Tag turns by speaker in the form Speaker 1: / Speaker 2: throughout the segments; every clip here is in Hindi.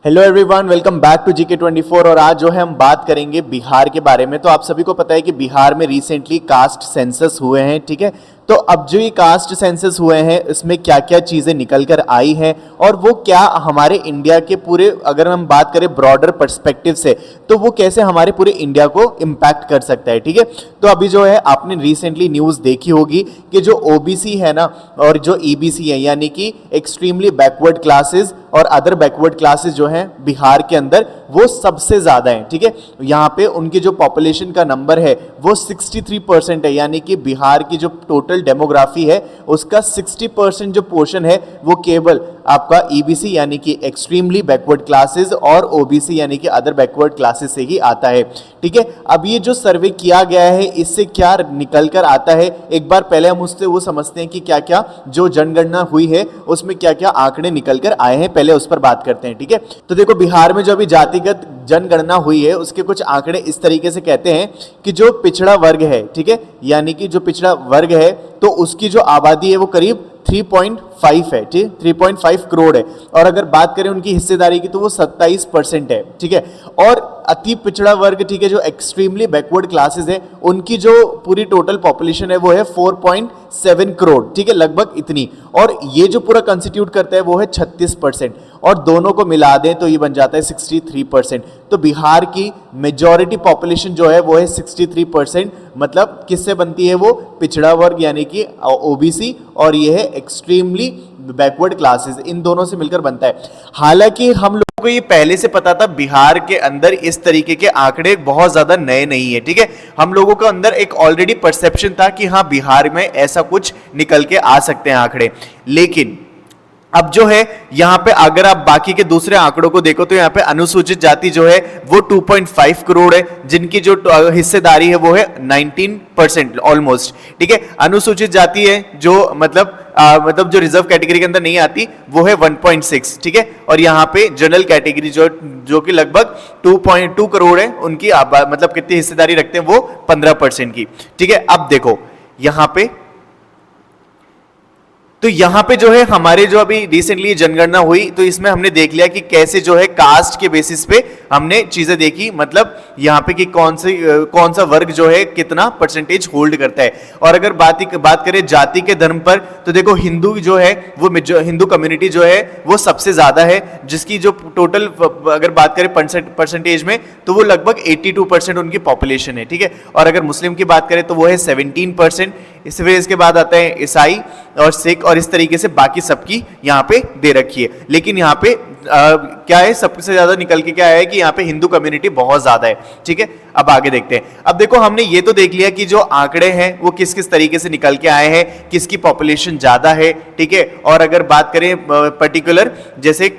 Speaker 1: Hello everyone, welcome back to GK24। और आज जो है हम बात करेंगे बिहार के बारे में। तो आप सभी को पता है कि बिहार में रिसेंटली कास्ट सेंसस हुए हैं, ठीक है। तो अब जो ये कास्ट सेंसस हुए हैं इसमें क्या क्या चीज़ें निकल कर आई हैं और वो क्या हमारे इंडिया के पूरे, अगर हम बात करें ब्रॉडर पर्सपेक्टिव से, तो वो कैसे हमारे पूरे इंडिया को इम्पैक्ट कर सकता है, ठीक है। तो अभी जो है आपने रिसेंटली न्यूज़ देखी होगी कि जो OBC है ना और जो EBC है यानी कि एक्सट्रीमली बैकवर्ड क्लासेस और अदर बैकवर्ड क्लासेस जो हैं बिहार के अंदर वो सबसे ज़्यादा हैं, ठीक है। यहाँ पे उनकी जो पॉपुलेशन का नंबर है वो 63% है, यानी कि बिहार की जो टोटल डेमोग्राफी है उसका 60% जो पोर्शन है वो केवल आपका EBC यानी कि एक्सट्रीमली बैकवर्ड क्लासेस और OBC यानी कि अदर बैकवर्ड क्लासेस से ही आता है, ठीक है। अब ये जो सर्वे किया गया है इससे क्या निकल कर आता है, एक बार पहले हम उससे वो समझते हैं कि क्या क्या जो जनगणना हुई है उसमें क्या क्या आंकड़े निकल कर आए हैं, पहले उस पर बात करते हैं, ठीक है। तो देखो, बिहार में जो अभी जातिगत जनगणना हुई है उसके कुछ आंकड़े इस तरीके से कहते हैं कि जो पिछड़ा वर्ग है, ठीक है, यानी कि जो पिछड़ा वर्ग है तो उसकी जो आबादी है वो करीब 3.5 है, ठीक, 3.5 करोड़ है। और अगर बात करें उनकी हिस्सेदारी की तो वो 27% है, ठीक है। और अति पिछड़ा वर्ग, ठीक है, जो एक्सट्रीमली बैकवर्ड क्लासेस है उनकी जो पूरी टोटल पॉपुलेशन है वो है 4.7 करोड़, ठीक है, लगभग इतनी। और ये जो पूरा कंस्टिट्यूट करता है वो है 36%, और दोनों को मिला दें तो ये बन जाता है 63%। तो बिहार की मेजॉरिटी पॉपुलेशन जो है वो है 63%, मतलब किससे बनती है वो, पिछड़ा वर्ग यानी कि OBC और ये है एक्सट्रीमली बैकवर्ड क्लासेस, इन दोनों से मिलकर बनता है। हालांकि हम लोगों को ये पहले से पता था, बिहार के अंदर इस तरीके के आंकड़े बहुत ज्यादा नए नहीं है, ठीक है। हम लोगों के अंदर एक ऑलरेडी परसेप्शन था कि हाँ बिहार में ऐसा कुछ निकल के आ सकते हैं आंकड़े। लेकिन अब जो है यहाँ पे अगर आप बाकी के दूसरे आंकड़ों को देखो तो यहाँ पे अनुसूचित जाति जो है वो 2.5 करोड़ है, जिनकी जो हिस्सेदारी है वो है 19% ऑलमोस्ट, ठीक है। अनुसूचित जाति है जो मतलब जो रिजर्व कैटेगरी के अंदर नहीं आती वो है 1.6, ठीक है। और यहाँ पे जनरल कैटेगरी जो कि लगभग 2.2 करोड़ है, उनकी मतलब कितनी हिस्सेदारी रखते हैं वो 15% की, ठीक है। अब देखो यहाँ पे, तो यहाँ पे जो है हमारे जो अभी रिसेंटली जनगणना हुई तो इसमें हमने देख लिया कि कैसे जो है कास्ट के बेसिस पे हमने चीजें देखी, मतलब यहाँ पे कि कौन सा वर्ग जो है कितना परसेंटेज होल्ड करता है। और अगर बात करें जाति के धर्म पर तो देखो, हिंदू जो है वो हिंदू कम्युनिटी जो है वो सबसे ज्यादा है, जिसकी जो टोटल अगर बात करें परसेंटेज में तो वो लगभग 82% उनकी पॉपुलेशन है, ठीक है। और अगर मुस्लिम की बात करें तो वो है 17%। इसके बाद आता है ईसाई और सिख, और इस तरीके से बाकी सबकी यहाँ पे दे रखी है। लेकिन यहाँ पे क्या है, सबसे ज्यादा निकल के क्या है कि यहाँ पे हिंदू कम्युनिटी बहुत ज्यादा है, ठीक है। अब आगे देखते हैं। अब देखो, हमने ये तो देख लिया कि जो आंकड़े हैं वो किस किस तरीके से निकल के आए हैं, किसकी पॉपुलेशन ज्यादा है, ठीक है। और अगर बात करें पर्टिकुलर जैसे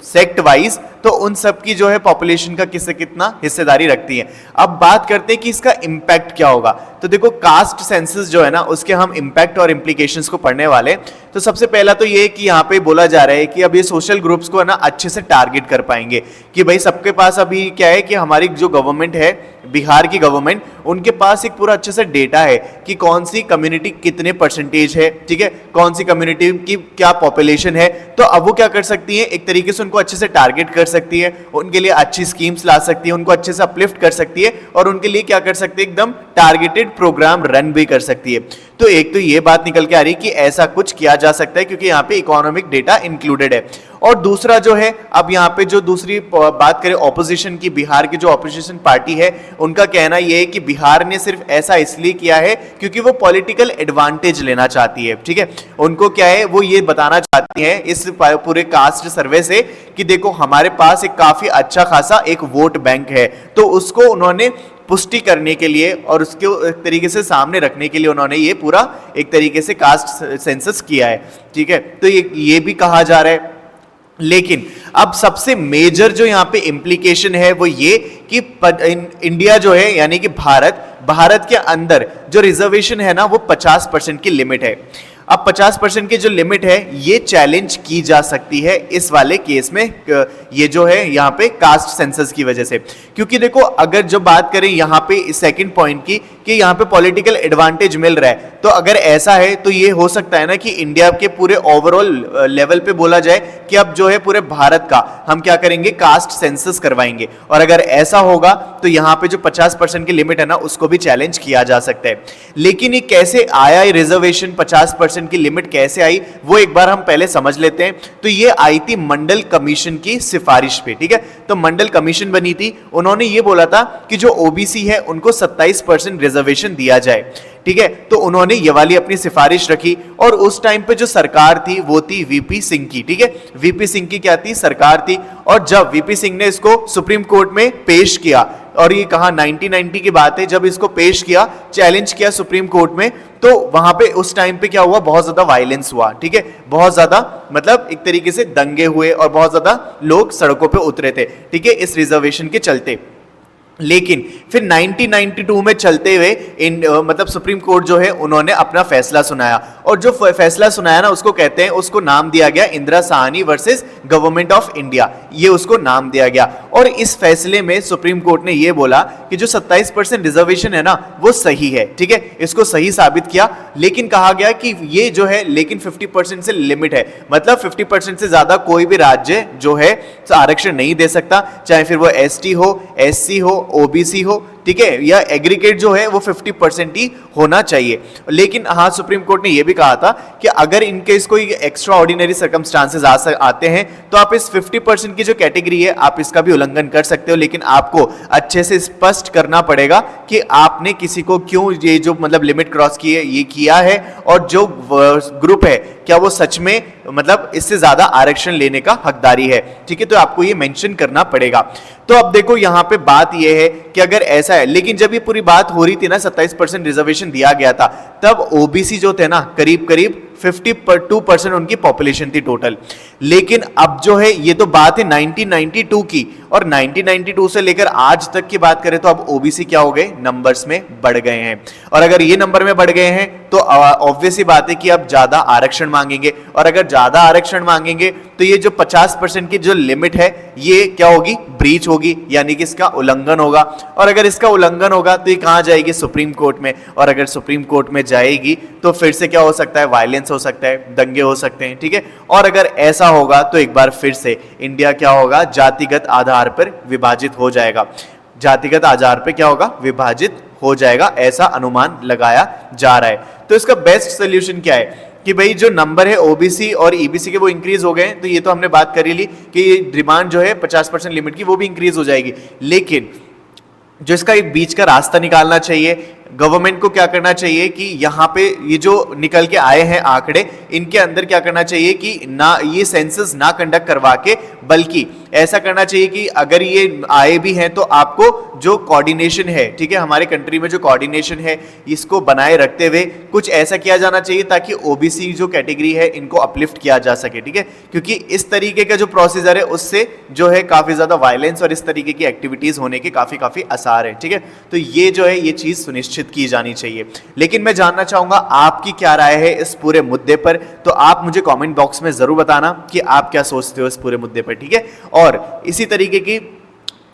Speaker 1: सेक्ट वाइज तो उन सब की जो है पॉपुलेशन का किससे कितना हिस्सेदारी रखती है। अब बात करते हैं कि इसका इंपैक्ट क्या होगा। तो देखो, कास्ट सेंसस जो है ना उसके हम इंपैक्ट और इंप्लीकेशंस को पढ़ने वाले। तो सबसे पहला तो ये कि यहाँ पे बोला जा रहा है कि अब ये सोशल ग्रुप्स को है ना अच्छे से टारगेट कर पाएंगे कि भाई सबके पास अभी क्या है कि हमारी जो गवर्नमेंट है, बिहार की गवर्नमेंट, उनके पास एक पूरा अच्छे से डेटा है कि कौन सी कम्युनिटी कितने परसेंटेज है, ठीक है, कौन सी कम्युनिटी की क्या पॉपुलेशन है। तो अब वो क्या कर सकती है, एक तरीके से उनको अच्छे से टारगेट कर सकती है, उनके लिए अच्छी स्कीम्स ला सकती है, उनको अच्छे से अपलिफ्ट कर सकती है, और उनके लिए क्या कर सकती है, एकदम टारगेटेड प्रोग्राम रन भी कर सकती है। तो एक तो ये बात निकल के आ रही है कि ऐसा कुछ किया जा सकता है क्योंकि यहाँ पे इकोनॉमिक डेटा इंक्लूडेड है। और दूसरा जो है, अब यहाँ पे जो दूसरी बात करें ऑपोजिशन की, बिहार की जो ऑपोजिशन पार्टी है उनका कहना यह है कि बिहार ने सिर्फ ऐसा इसलिए किया है क्योंकि वो पॉलिटिकल एडवांटेज लेना चाहती है, ठीक है। उनको क्या है, वो ये बताना चाहती है इस पूरे कास्ट सर्वे से कि देखो हमारे पास एक काफी अच्छा खासा एक वोट बैंक है। तो उसको उन्होंने पुष्टि करने के लिए और उसके एक तरीके से सामने रखने के लिए उन्होंने ये पूरा एक तरीके से कास्ट सेंसस किया है, ठीक है। तो ये भी कहा जा रहा है। लेकिन अब सबसे मेजर जो यहाँ पे इंप्लीकेशन है वो ये कि इंडिया जो है यानी कि भारत के अंदर जो रिजर्वेशन है ना वो 50% की लिमिट है। अब 50% की जो लिमिट है ये चैलेंज की जा सकती है इस वाले केस में, ये जो है यहाँ पे कास्ट सेंसस की वजह से। क्योंकि देखो अगर जो बात करें यहाँ पे सेकंड पॉइंट की कि यहाँ पे पॉलिटिकल एडवांटेज मिल रहा है, तो अगर ऐसा है तो ये हो सकता है ना कि इंडिया के पूरे ओवरऑल लेवल पे बोला जाए कि अब जो है पूरे भारत का हम क्या करेंगे, कास्ट सेंसस करवाएंगे। और अगर ऐसा होगा तो यहाँ पे जो 50% की लिमिट है ना उसको भी चैलेंज किया जा सकता है। लेकिन ये कैसे आया, ये रिजर्वेशन 50% की लिमिट कैसे आई वो एक बार हम पहले समझ लेते हैं। तो ये आई थी मंडल कमीशन की सिफारिश पे, ठीक है। तो मंडल कमीशन बनी थी, उन्होंने ये बोला था कि जो ओबीसी है उनको 27% रिजर्वेशन दिया जाए, ठीक है। तो उन्होंने ये वाली अपनी सिफारिश रखी और उस टाइम पे जो सरकार थी वो थी वीपी सिंह की, ठीक है। वीपी सिंह की क्या थी, सरकार थी। और जब वीपी सिंह ने इसको सुप्रीम कोर्ट में पेश किया, और ये कहा 1990 की बात है, जब इसको पेश किया, चैलेंज किया सुप्रीम कोर्ट में, तो वहां पे उस टाइम पे क्या हुआ, बहुत ज्यादा वायलेंस हुआ, ठीक है। बहुत ज्यादा मतलब एक तरीके से दंगे हुए और बहुत ज्यादा लोग सड़कों पे उतरे थे, ठीक है, इस रिजर्वेशन के चलते। लेकिन फिर 1992 में चलते हुए मतलब सुप्रीम कोर्ट जो है उन्होंने अपना फैसला सुनाया, और जो फैसला सुनाया ना उसको कहते हैं, उसको नाम दिया गया Indira Sahni versus government of India, ये उसको नाम दिया गया। और इस फैसले में सुप्रीम कोर्ट ने ये बोला कि जो 27% रिजर्वेशन है ना वो सही है, ठीक है, इसको सही साबित किया। लेकिन कहा गया कि ये जो है लेकिन 50% से लिमिट है, मतलब 50% से ज्यादा कोई भी राज्य जो है आरक्षण नहीं दे सकता, चाहे फिर वो एसटी हो, एससी हो, ओबीसी हो, ठीक है, या एग्रीगेट जो है वो 50% ही होना चाहिए। लेकिन हाँ, सुप्रीम कोर्ट ने यह भी कहा था कि अगर इनकेस कोई एक्स्ट्रा ऑर्डिनरी सर्कमस्टांसेस आते हैं तो आप इस 50% की जो कैटेगरी है आप इसका भी उल्लंघन कर सकते हो, लेकिन आपको अच्छे से स्पष्ट करना पड़ेगा कि आपने किसी को क्यों ये जो मतलब लिमिट क्रॉस की है ये किया है, और जो ग्रुप है क्या वो सच में मतलब इससे ज्यादा आरक्षण लेने का हकदारी है, ठीक है। तो आपको ये मेंशन करना पड़ेगा। तो अब देखो यहाँ पे बात ये है कि अगर ऐसा है, लेकिन जब ये पूरी बात हो रही थी ना 27% रिजर्वेशन दिया गया था, तब ओबीसी जो थे ना करीब करीब 52% उनकी पॉपुलेशन थी टोटल। लेकिन अब जो है ये तो बात है 1992 की, और 1992 से लेकर आज तक की बात करें तो अब ओबीसी क्या हो गए, नंबर्स में बढ़ गए हैं। और अगर ये नंबर में बढ़ गए हैं तो ऑब्वियस ही बात है कि अब ज्यादा आरक्षण मांगेंगे, और अगर ज्यादा आरक्षण मांगेंगे तो ये जो 50% की जो लिमिट है ये क्या होगी, ब्रीच होगी, यानी कि इसका उल्लंघन होगा। और अगर इसका उल्लंघन होगा तो ये कहां जाएगी, सुप्रीम कोर्ट में, और अगर सुप्रीम कोर्ट में जाएगी तो फिर से क्या हो सकता है, वायलेंस हो सकता है, दंगे हो सकते हैं, ठीक है। और अगर ऐसा होगा तो एक बार फिर से इंडिया क्या होगा, जातिगत आधार पर विभाजित हो जाएगा, जातिगत आधार पर क्या होगा, विभाजित हो जाएगा, ऐसा अनुमान लगाया जा रहा है। तो इसका बेस्ट सोल्यूशन क्या है कि भाई जो नंबर है ओबीसी और ईबीसी के वो इंक्रीज हो गए, तो ये तो हमने बात कर ही ली कि ये डिमांड जो है 50% लिमिट की वो भी इंक्रीज हो जाएगी। लेकिन जो इसका एक बीच का रास्ता निकालना चाहिए, गवर्नमेंट को क्या करना चाहिए कि यहाँ पे ये जो निकल के आए हैं आंकड़े, इनके अंदर क्या करना चाहिए कि ना ये सेंसस ना कंडक्ट करवा के, बल्कि ऐसा करना चाहिए कि अगर ये आए भी हैं तो आपको जो कोऑर्डिनेशन है, ठीक है, हमारे कंट्री में जो कोऑर्डिनेशन है इसको बनाए रखते हुए कुछ ऐसा किया जाना चाहिए ताकि ओबीसी जो कैटेगरी है इनको अपलिफ्ट किया जा सके, ठीक है। क्योंकि इस तरीके का जो प्रोसीजर है उससे जो है काफी ज्यादा वायलेंस और इस तरीके की एक्टिविटीज होने के काफी आसार है, ठीक है। तो ये जो है ये चीज सुनिश्चित की जानी चाहिए। लेकिन मैं जानना चाहूंगा आपकी क्या राय है इस पूरे मुद्दे पर, तो आप मुझे कमेंट बॉक्स में जरूर बताना कि आप क्या सोचते हो इस पूरे मुद्दे पर, ठीक है। और इसी तरीके की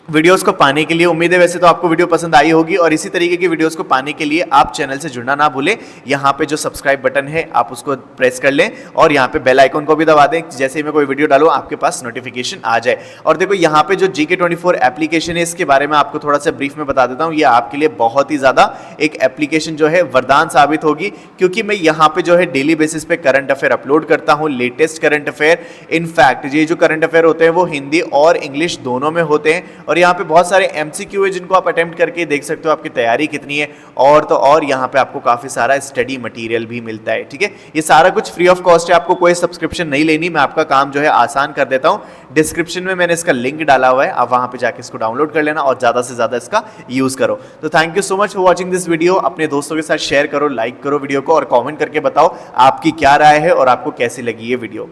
Speaker 1: वीडियोस को पाने के लिए, उम्मीद है वैसे तो आपको वीडियो पसंद आई होगी, और इसी तरीके की वीडियोस को पाने के लिए आप चैनल से जुड़ना ना भूलें। यहाँ पे जो सब्सक्राइब बटन है आप उसको प्रेस कर लें, और यहाँ पे बेल आइकन को भी दबा दें, जैसे ही मैं कोई वीडियो डालूं आपके पास नोटिफिकेशन आ जाए। और देखो यहाँ पे जो GK24 एप्लीकेशन है इसके बारे में आपको थोड़ा सा ब्रीफ में बता देता हूँ। ये आपके लिए बहुत ही ज्यादा एक एप्लीकेशन जो है वरदान साबित होगी, क्योंकि मैं यहाँ पे जो है डेली बेसिस पे करंट अफेयर अपलोड करता हूँ, लेटेस्ट करंट अफेयर। इनफैक्ट ये जो करंट अफेयर होते हैं वो हिंदी और इंग्लिश दोनों में होते हैं, और यहाँ पे बहुत सारे MCQ है जिनको आप अटेम्प्ट करके देख सकते हो आपकी तैयारी कितनी है। और तो और यहाँ पे आपको काफी सारा स्टडी मटेरियल भी मिलता है, ठीक है। ये सारा कुछ फ्री ऑफ कॉस्ट है, आपको कोई सब्सक्रिप्शन नहीं लेनी, मैं आपका काम जो है आसान कर देता हूँ। डिस्क्रिप्शन में मैंने इसका लिंक डाला हुआ है, आप वहां पे जाके इसको डाउनलोड कर लेना और ज्यादा से ज्यादा इसका यूज करो। तो thank you so much for watching this video. अपने दोस्तों के साथ शेयर करो, लाइक करो वीडियो को, और कॉमेंट करके बताओ आपकी क्या राय है और आपको कैसी लगी ये वीडियो।